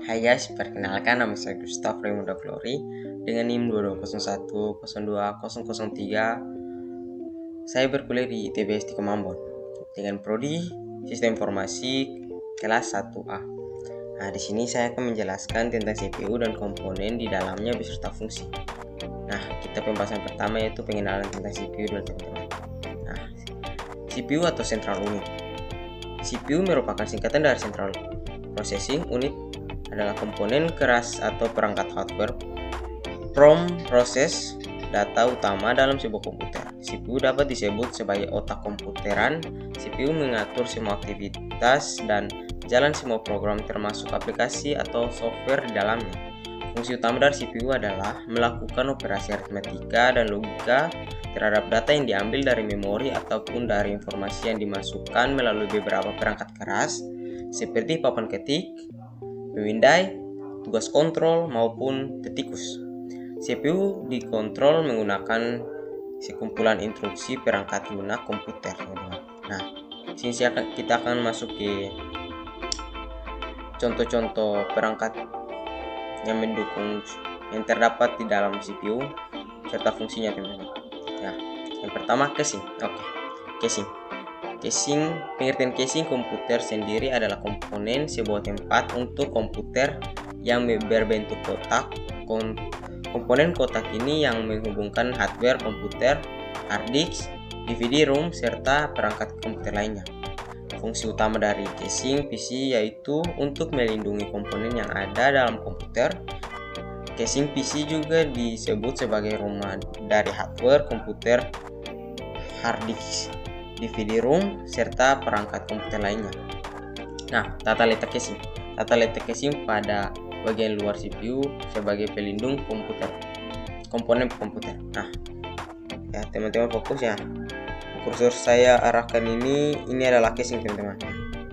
Hai guys, perkenalkan nama saya Gustav Raimundo Glory dengan NIM 2201020003. Saya berkuliah di ITBS di Kemambon dengan prodi Sistem Informasi kelas 1A. Nah, di sini saya akan menjelaskan tentang CPU dan komponen di dalamnya beserta fungsi. Nah, kita pembahasan pertama yaitu pengenalan tentang CPU dulu teman-teman. Nah, CPU atau Central Unit. CPU merupakan singkatan dari Central Processing Unit, adalah komponen keras atau perangkat hardware proses data utama dalam sebuah komputer. CPU dapat disebut sebagai otak komputeran. CPU mengatur semua aktivitas dan jalan semua program termasuk aplikasi atau software di dalamnya. Fungsi utama dari CPU adalah melakukan operasi aritmatika dan logika terhadap data yang diambil dari memori ataupun dari informasi yang dimasukkan melalui beberapa perangkat keras seperti papan ketik, memindai, tugas kontrol, maupun tikus. CPU dikontrol menggunakan sekumpulan instruksi perangkat lunak komputer. Nah, sini kita akan masuk ke contoh-contoh perangkat yang mendukung yang terdapat di dalam CPU serta fungsinya, teman-teman. Nah, yang pertama casing. Casing. Pengertian casing komputer sendiri adalah komponen sebuah tempat untuk komputer yang berbentuk kotak. Komponen kotak ini yang menghubungkan hardware komputer, hard disk, DVD ROM, serta perangkat komputer lainnya. Fungsi utama dari casing PC yaitu untuk melindungi komponen yang ada dalam komputer. Casing PC juga disebut sebagai rumah dari hardware komputer, hard disk, DVD ROM, serta perangkat komputer lainnya. Nah, tata letak casing. Tata letak casing pada bagian luar CPU sebagai pelindung komponen komputer. Nah, ya teman-teman fokus ya. Kursor saya arahkan ini adalah casing, teman-teman.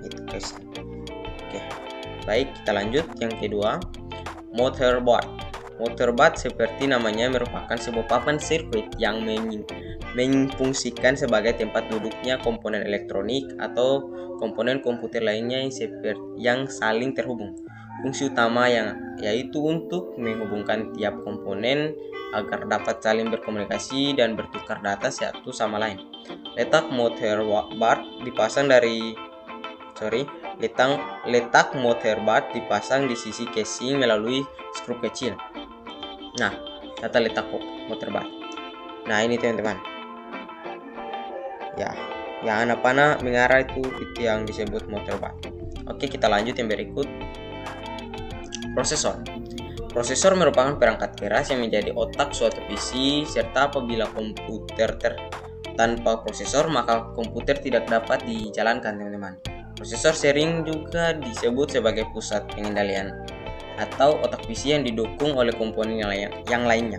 Itu casing. Oke. Baik, kita lanjut. Yang kedua, motherboard. Motherboard seperti namanya merupakan sebuah papan sirkuit yang mengfungsikan sebagai tempat duduknya komponen elektronik atau komponen komputer lainnya yang saling terhubung. Fungsi utama yaitu untuk menghubungkan tiap komponen agar dapat saling berkomunikasi dan bertukar data satu sama lain. Letak motherboard dipasang di sisi casing melalui skru kecil. Nah, tata letak motherboard. Nah, ini teman-teman. Ya, yang anak panah mengarah itu yang disebut motherboard. Oke, kita lanjut yang berikut. Prosesor. Prosesor merupakan perangkat keras yang menjadi otak suatu PC, serta apabila komputer tanpa prosesor maka komputer tidak dapat dijalankan, teman-teman. Prosesor sering juga disebut sebagai pusat pengendalian atau otak PC yang didukung oleh komponen yang lainnya.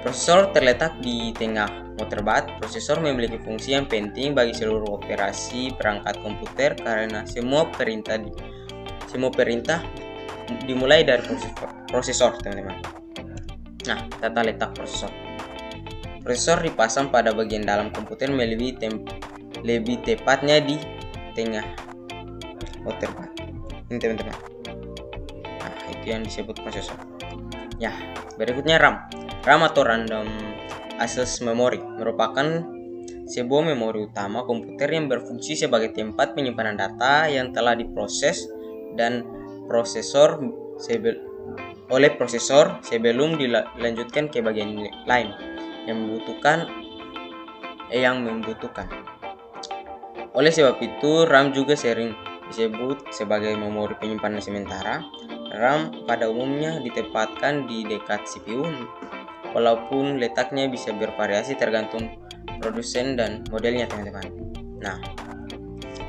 Prosesor terletak di tengah motherboard. Prosesor memiliki fungsi yang penting bagi seluruh operasi perangkat komputer karena semua perintah dimulai dari prosesor, teman-teman. Nah, tata letak prosesor. Prosesor dipasang pada bagian dalam komputer lebih tepatnya di tengah motherboard. Ini, teman-teman. Nah, itu yang disebut prosesor. Ya, berikutnya RAM. RAM atau Random Access Memory merupakan sebuah memori utama komputer yang berfungsi sebagai tempat penyimpanan data yang telah diproses dan oleh prosesor sebelum dilanjutkan ke bagian lain yang membutuhkan. Oleh sebab itu, RAM juga sering disebut sebagai memori penyimpanan sementara. RAM pada umumnya ditempatkan di dekat CPU, walaupun letaknya bisa bervariasi tergantung produsen dan modelnya, teman-teman. Nah,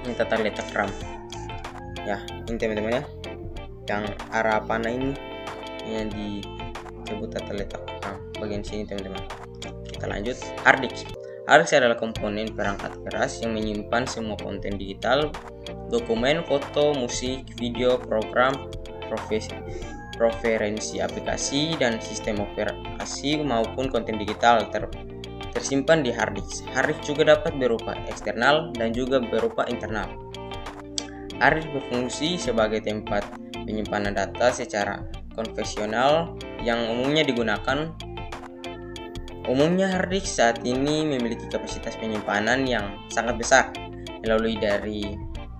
ini tata letak RAM. Ya, ini teman-teman ya. Yang arah panah ini yang disebut tata letak RAM bagian sini, teman-teman. Kita lanjut. Hard disk. Hard disk adalah komponen perangkat keras yang menyimpan semua konten digital, dokumen, foto, musik, video, program, preferensi aplikasi dan sistem operasi maupun konten digital tersimpan di hard disk. Hard disk juga dapat berupa eksternal dan juga berupa internal. Hard disk berfungsi sebagai tempat penyimpanan data secara konvensional yang umumnya hard disk saat ini memiliki kapasitas penyimpanan yang sangat besar,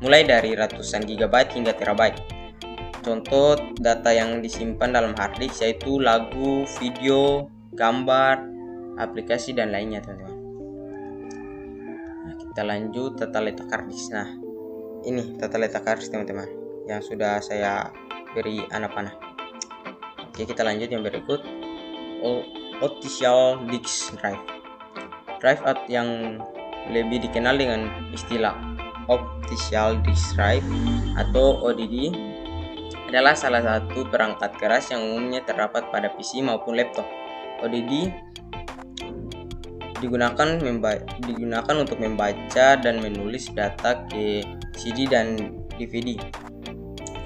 mulai dari ratusan gigabyte hingga terabyte. Contoh data yang disimpan dalam hard disk yaitu lagu, video, gambar, aplikasi dan lainnya, teman-teman. Nah, kita lanjut tata letak hard disk. Nah, ini tata letak hard disk, teman-teman, yang sudah saya beri anak panah. Oke, kita lanjut yang berikut. Optical Disk Drive. Drive yang lebih dikenal dengan istilah Optical Disk Drive atau ODD adalah salah satu perangkat keras yang umumnya terdapat pada PC maupun laptop. ODD digunakan untuk membaca dan menulis data ke CD dan DVD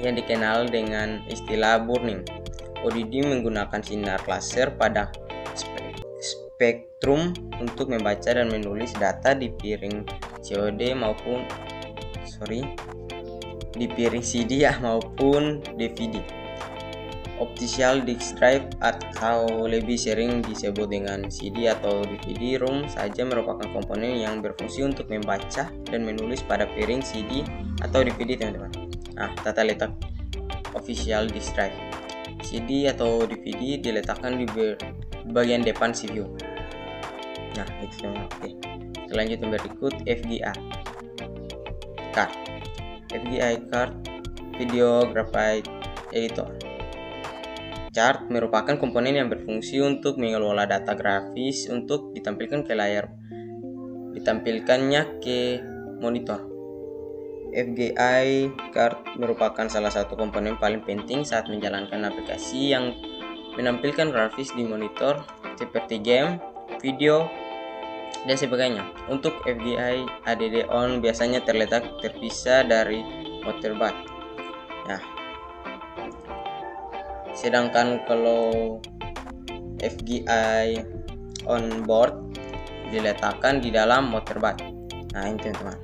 yang dikenal dengan istilah burning. ODD menggunakan sinar laser pada spektrum untuk membaca dan menulis data di piring CD maupun DVD. Optical Disk Drive atau lebih sering disebut dengan CD atau DVD ROM saja merupakan komponen yang berfungsi untuk membaca dan menulis pada piring CD atau DVD, teman-teman. Nah, tata letak Optical Disk Drive. CD atau DVD diletakkan di bagian depan CPU. Nah, itu teman-teman. Oke. Selanjutnya berikut FGA card. FGA card Video Graphics Editor. Card merupakan komponen yang berfungsi untuk mengelola data grafis untuk ditampilkannya ke monitor. FGA card merupakan salah satu komponen paling penting saat menjalankan aplikasi yang menampilkan grafis di monitor seperti game, video, dan sebagainya. Untuk FGA ADD on biasanya terpisah dari motherboard. Nah, sedangkan kalau FGA on board diletakkan di dalam motherboard. Nah, ini teman-teman.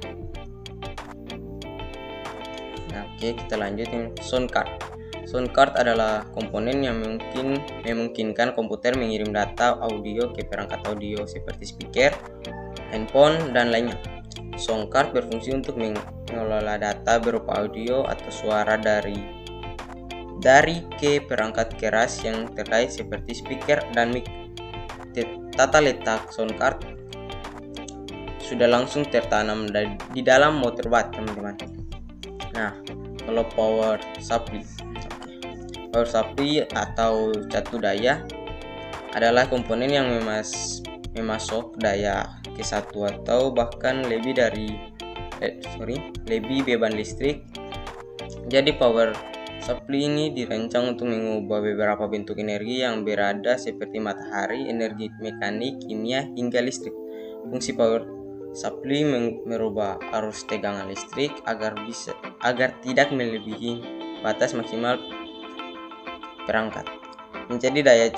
Nah, oke, kita lanjutin sound card. Sound card adalah komponen yang memungkinkan komputer mengirim data audio ke perangkat audio seperti speaker, handphone, dan lainnya. Sound card berfungsi untuk mengelola data berupa audio atau suara dari ke perangkat keras yang terkait seperti speaker dan mic. Tata letak sound card sudah langsung tertanam di dalam motherboard, teman-teman. Nah, kalau power supply atau catu daya adalah komponen yang memasok daya ke satu atau bahkan lebih beban listrik. Jadi power supply ini dirancang untuk mengubah beberapa bentuk energi yang berada seperti matahari, energi mekanik, kimia, hingga listrik. Fungsi power supply merubah arus tegangan listrik agar tidak melebihi batas maksimal perangkat menjadi daya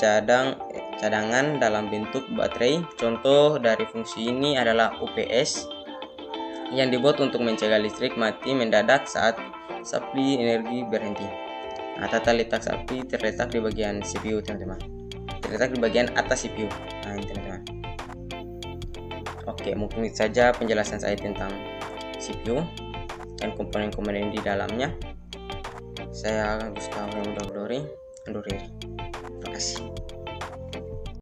cadangan dalam bentuk baterai. Contoh dari fungsi ini adalah UPS yang dibuat untuk mencegah listrik mati mendadak saat supply energi berhenti. Nah, tata letak supply terletak di bagian CPU, teman-teman. Terletak di bagian atas CPU. Nah, ini teman-teman. Oke, mungkin itu saja penjelasan saya tentang CPU dan komponen-komponen di dalamnya. Saya Gustavo undur diri. Terima kasih.